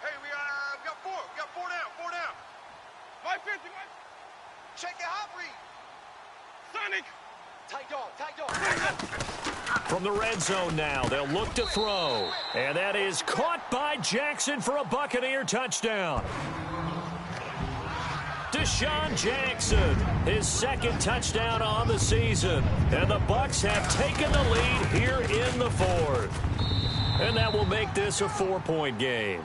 Hey, we got four. We got four down. Four down. Mike 50, Mike. Check it, hot read. Sonic. Tight dog. From the red zone now, they'll look to throw. And that is caught by Jackson for a Buccaneer touchdown. Deshaun Jackson, his second touchdown on the season. And the Bucs have taken the lead here in the fourth. And that will make this a 4-point game.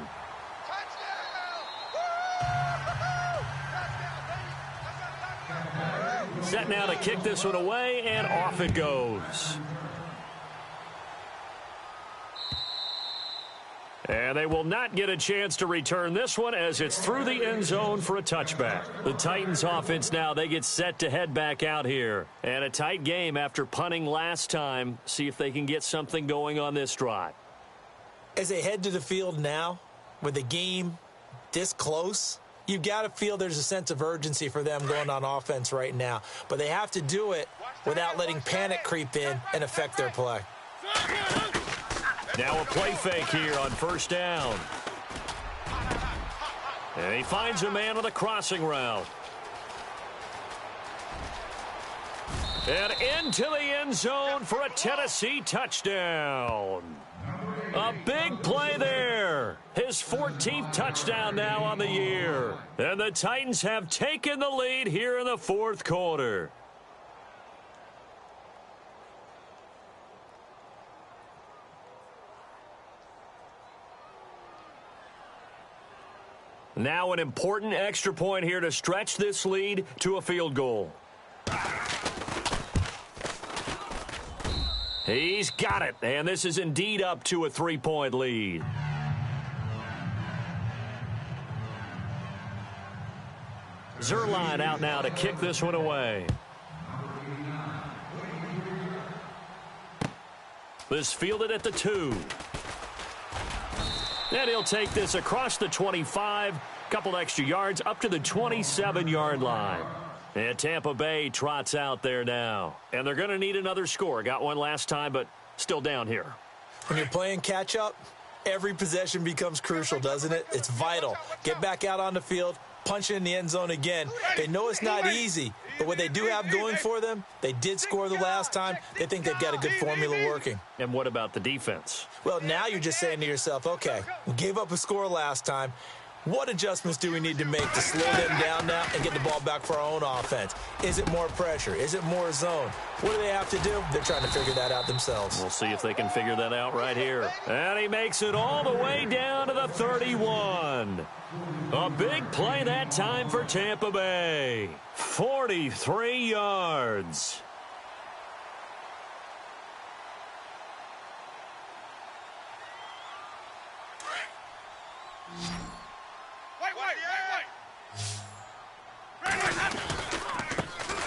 Set now to kick this one away, and off it goes. And they will not get a chance to return this one as it's through the end zone for a touchback. The Titans offense now, they get set to head back out here. And a tight game after punting last time. See if they can get something going on this drive. As they head to the field now, with the game this close, you've got to feel there's a sense of urgency for them going on offense right now. But they have to do it without letting panic creep in and affect their play. Now a play fake here on first down. And he finds a man on the crossing route. And into the end zone for a Tennessee touchdown. A big play there. His 14th touchdown now on the year. And the Titans have taken the lead here in the fourth quarter. Now an important extra point here to stretch this lead to a field goal. He's got it, and this is indeed up to a 3-point lead. Zerline out now to kick this one away. This fielded at the 2. And he'll take this across the 25, couple extra yards up to the 27-yard line. And Tampa Bay trots out there now. And they're going to need another score. Got one last time, but still down here. When you're playing catch-up, every possession becomes crucial, doesn't it? It's vital. Get back out on the field, punch it in the end zone again. They know it's not easy, but what they do have going for them, they did score the last time. They think they've got a good formula working. And what about the defense? Well, now you're just saying to yourself, okay, we gave up a score last time. What adjustments do we need to make to slow them down now and get the ball back for our own offense? Is it more pressure? Is it more zone? What do they have to do? They're trying to figure that out themselves. We'll see if they can figure that out right here. And he makes it all the way down to the 31. A big play that time for Tampa Bay. 43 yards.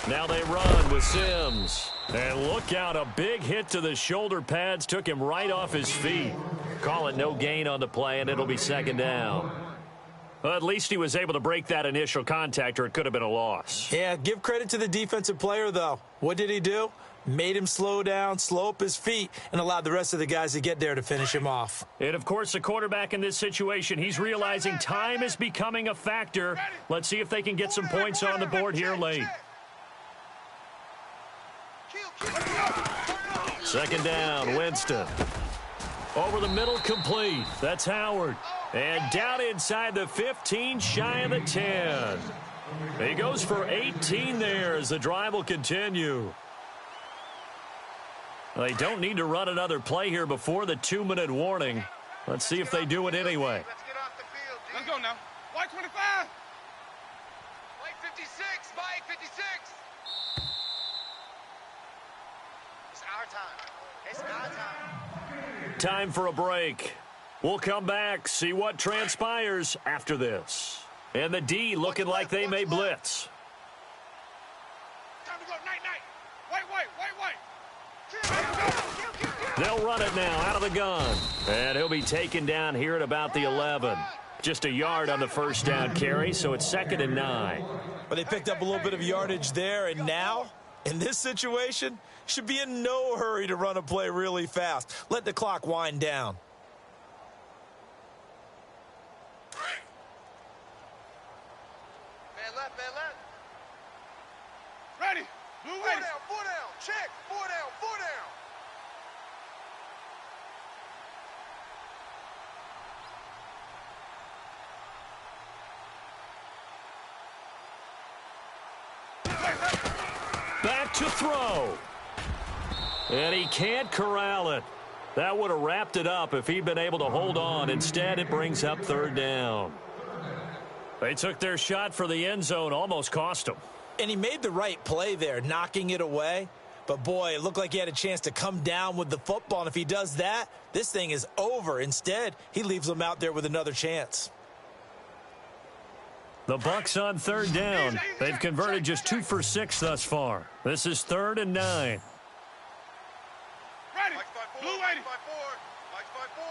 Now they run with Sims. And look out, a big hit to the shoulder pads took him right off his feet. Call it no gain on the play, and it'll be second down. Well, at least he was able to break that initial contact, or it could have been a loss. Yeah, give credit to the defensive player, though. What did he do? Made him slow down, slow up his feet, and allowed the rest of the guys to get there to finish him off. And, of course, the quarterback in this situation, he's realizing time is becoming a factor. Let's see if they can get some points on the board here late. Second down, Winston. Over the middle, complete. That's Howard. And down inside the 15, shy of the 10. He goes for 18 there as the drive will continue. They don't need to run another play here before the 2-minute warning. Let's see if they do it anyway. Let's get off the field, Let's go now. White 25. White 56, Mike 56. It's our time. It's our time. Time for a break. We'll come back, see what transpires after this. And the D looking like they may blitz. Time to go. Night. White. They'll run it now out of the gun. And he'll be taken down here at about the 11. Just a yard on the first down carry, so it's 2nd and 9. But they picked up a little bit of yardage there, and now, in this situation, should be in no hurry to run a play really fast. Let the clock wind down. Man left, man left. Ready. Blue Four ready. down, 4 down. Check. 4 down, 4 down. Back to throw. And he can't corral it. That would have wrapped it up if he'd been able to hold on. Instead, it brings up 3rd down. They took their shot for the end zone, almost cost him. And he made the right play there, knocking it away. But, boy, it looked like he had a chance to come down with the football. And if he does that, this thing is over. Instead, he leaves them out there with another chance. The Bucs on 3rd down. They've converted just 2 for 6 thus far. This is 3rd and 9. Ready. Mike's by 4. Blue Mike's ready. by 4. Mike's by 4.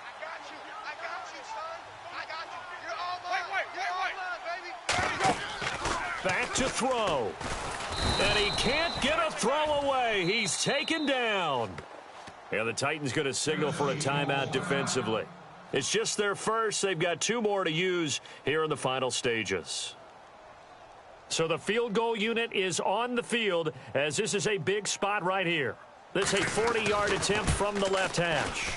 I got you. I got you, son. I got you. You're all mine. Wait. You're all mine, baby. Back to throw. And he can't get a throw away. He's taken down. Yeah, the Titans going to signal for a timeout defensively. It's just their first. They've got 2 more to use here in the final stages. So the field goal unit is on the field as this is a big spot right here. This is a 40-yard attempt from the left hash.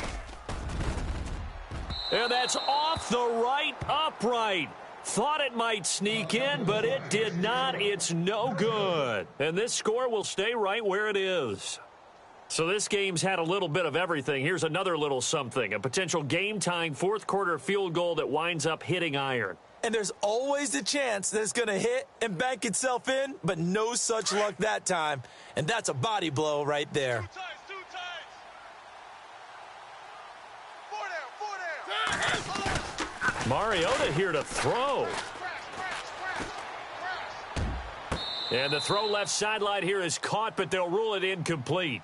And that's off the right upright. Thought it might sneak in, but it did not. It's no good. And this score will stay right where it is. So this game's had a little bit of everything. Here's another little something. A potential game-tying 4th-quarter field goal that winds up hitting iron. And there's always a chance that it's going to hit and bank itself in, but no such luck that time. And that's a body blow right there. 2 times. 2 4 times. down, 4 down. Mariota here to throw. And the throw left sideline here is caught, but they'll rule it incomplete.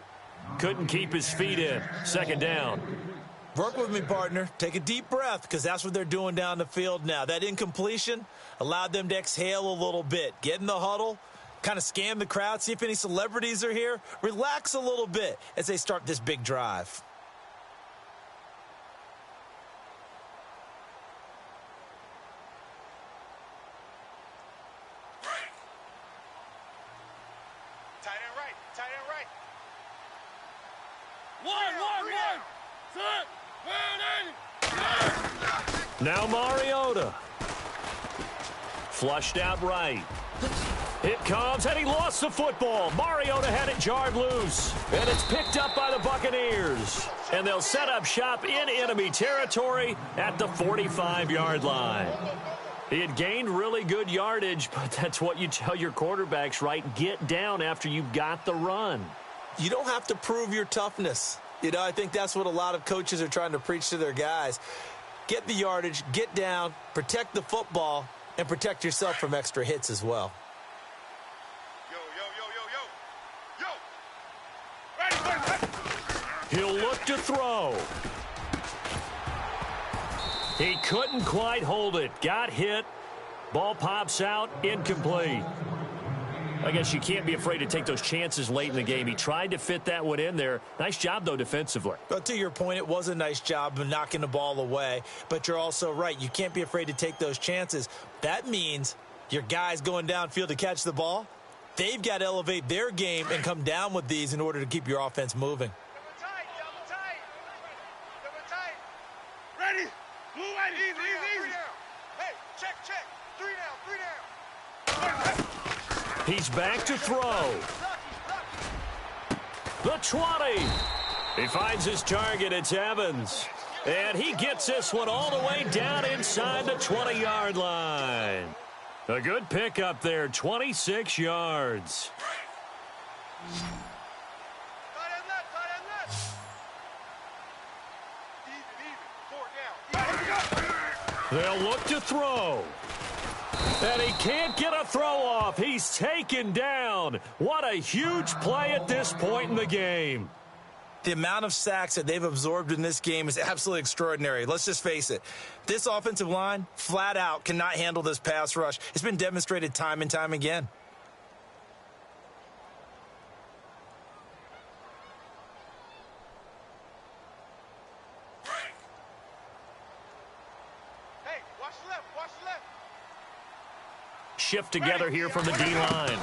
Couldn't keep his feet in. 2nd down. Work with me, partner. Take a deep breath, because that's what they're doing down the field now. That incompletion allowed them to exhale a little bit. Get in the huddle, kind of scan the crowd, see if any celebrities are here. Relax a little bit as they start this big drive. Tight end right. Tight end right. 1. Set. 180. Now Mariota. Flushed out right. It comes, and he lost the football. Mariota had it jarred loose. And it's picked up by the Buccaneers. And they'll set up shop in enemy territory at the 45-yard line. He had gained really good yardage, but that's what you tell your quarterbacks, right? Get down after you've got the run. You don't have to prove your toughness. You know, I think that's what a lot of coaches are trying to preach to their guys. Get the yardage, get down, protect the football, and protect yourself from extra hits as well. He'll look to throw. He couldn't quite hold it. Got hit. Ball pops out. Incomplete. I guess you can't be afraid to take those chances late in the game. He tried to fit that one in there. Nice job, though, defensively. But to your point, it was a nice job of knocking the ball away. But you're also right. You can't be afraid to take those chances. That means your guys going downfield to catch the ball, they've got to elevate their game and come down with these in order to keep your offense moving. Ready. Blue ready. Easy. Hey, check. 3 down. He's back to throw. The 20. He finds his target. It's Evans. And he gets this one all the way down inside the 20-yard line. A good pickup there, 26 yards. Tight end left. Even. 4 down. They'll look to throw. And he can't get a throw off. He's taken down. What a huge play at this point in the game. The amount of sacks that they've absorbed in this game is absolutely extraordinary. Let's just face it. This offensive line, flat out, cannot handle this pass rush. It's been demonstrated time and time again. Hey, watch left, watch left. Shift together here from the D-line.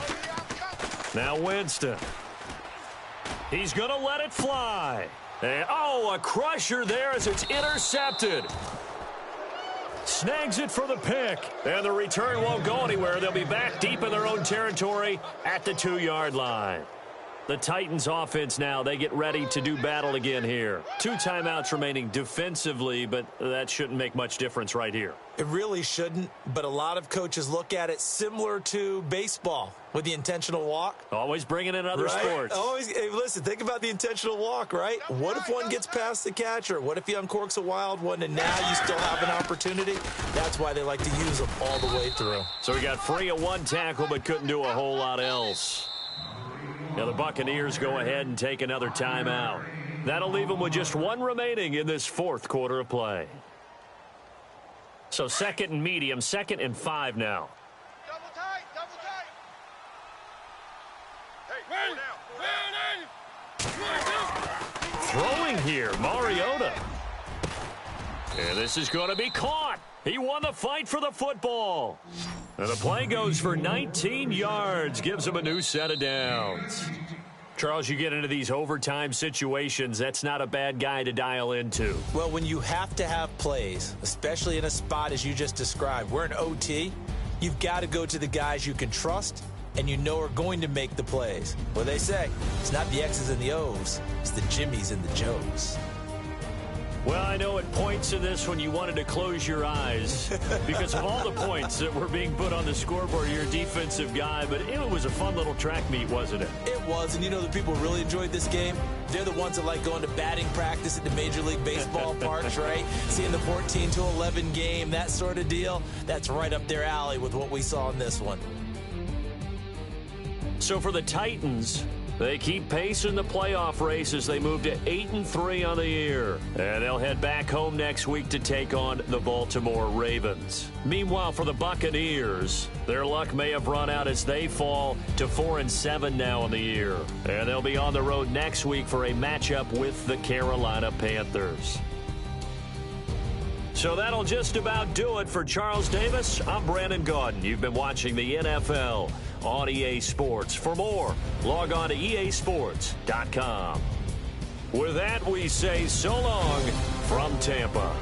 Now Winston. He's going to let it fly. And, a crusher there as it's intercepted. Snags it for the pick. And the return won't go anywhere. They'll be back deep in their own territory at the 2-yard line. The Titans offense now, they get ready to do battle again here. 2 timeouts remaining defensively, but that shouldn't make much difference right here. It really shouldn't, but a lot of coaches look at it similar to baseball with the intentional walk. Always bringing in other sports. Always, hey, listen, think about the intentional walk, right? What if one gets past the catcher? What if he uncorks a wild one and now you still have an opportunity? That's why they like to use them all the way through. So we got free of 1 tackle but couldn't do a whole lot else. Now the Buccaneers go ahead and take another timeout. That'll leave them with just 1 remaining in this 4th quarter of play. So 2nd and medium, 2nd and 5 now. Double tight, double tight. Hey, go down. Throwing here, Mariota. And this is going to be caught. He won the fight for the football. And the play goes for 19 yards, gives him a new set of downs. Charles, you get into these overtime situations, that's not a bad guy to dial into. Well, when you have to have plays, especially in a spot as you just described, we're in OT, you've got to go to the guys you can trust and you know are going to make the plays. What they say, it's not the X's and the O's, it's the Jimmies and the Joes. Well, I know at points in this when you wanted to close your eyes because of all the points that were being put on the scoreboard. You're a defensive guy, but it was a fun little track meet, wasn't it? It was, and you know the people who really enjoyed this game? They're the ones that like going to batting practice at the Major League Baseball parks, right? Seeing the 14-11 game, that sort of deal. That's right up their alley with what we saw in this one. So for the Titans, they keep pace in the playoff race as they move to 8-3 on the year. And they'll head back home next week to take on the Baltimore Ravens. Meanwhile, for the Buccaneers, their luck may have run out as they fall to 4-7 now in the year. And they'll be on the road next week for a matchup with the Carolina Panthers. So that'll just about do it for Charles Davis. I'm Brandon Gaudin. You've been watching the NFL on EA Sports. For more, log on to easports.com. With that, we say so long from Tampa.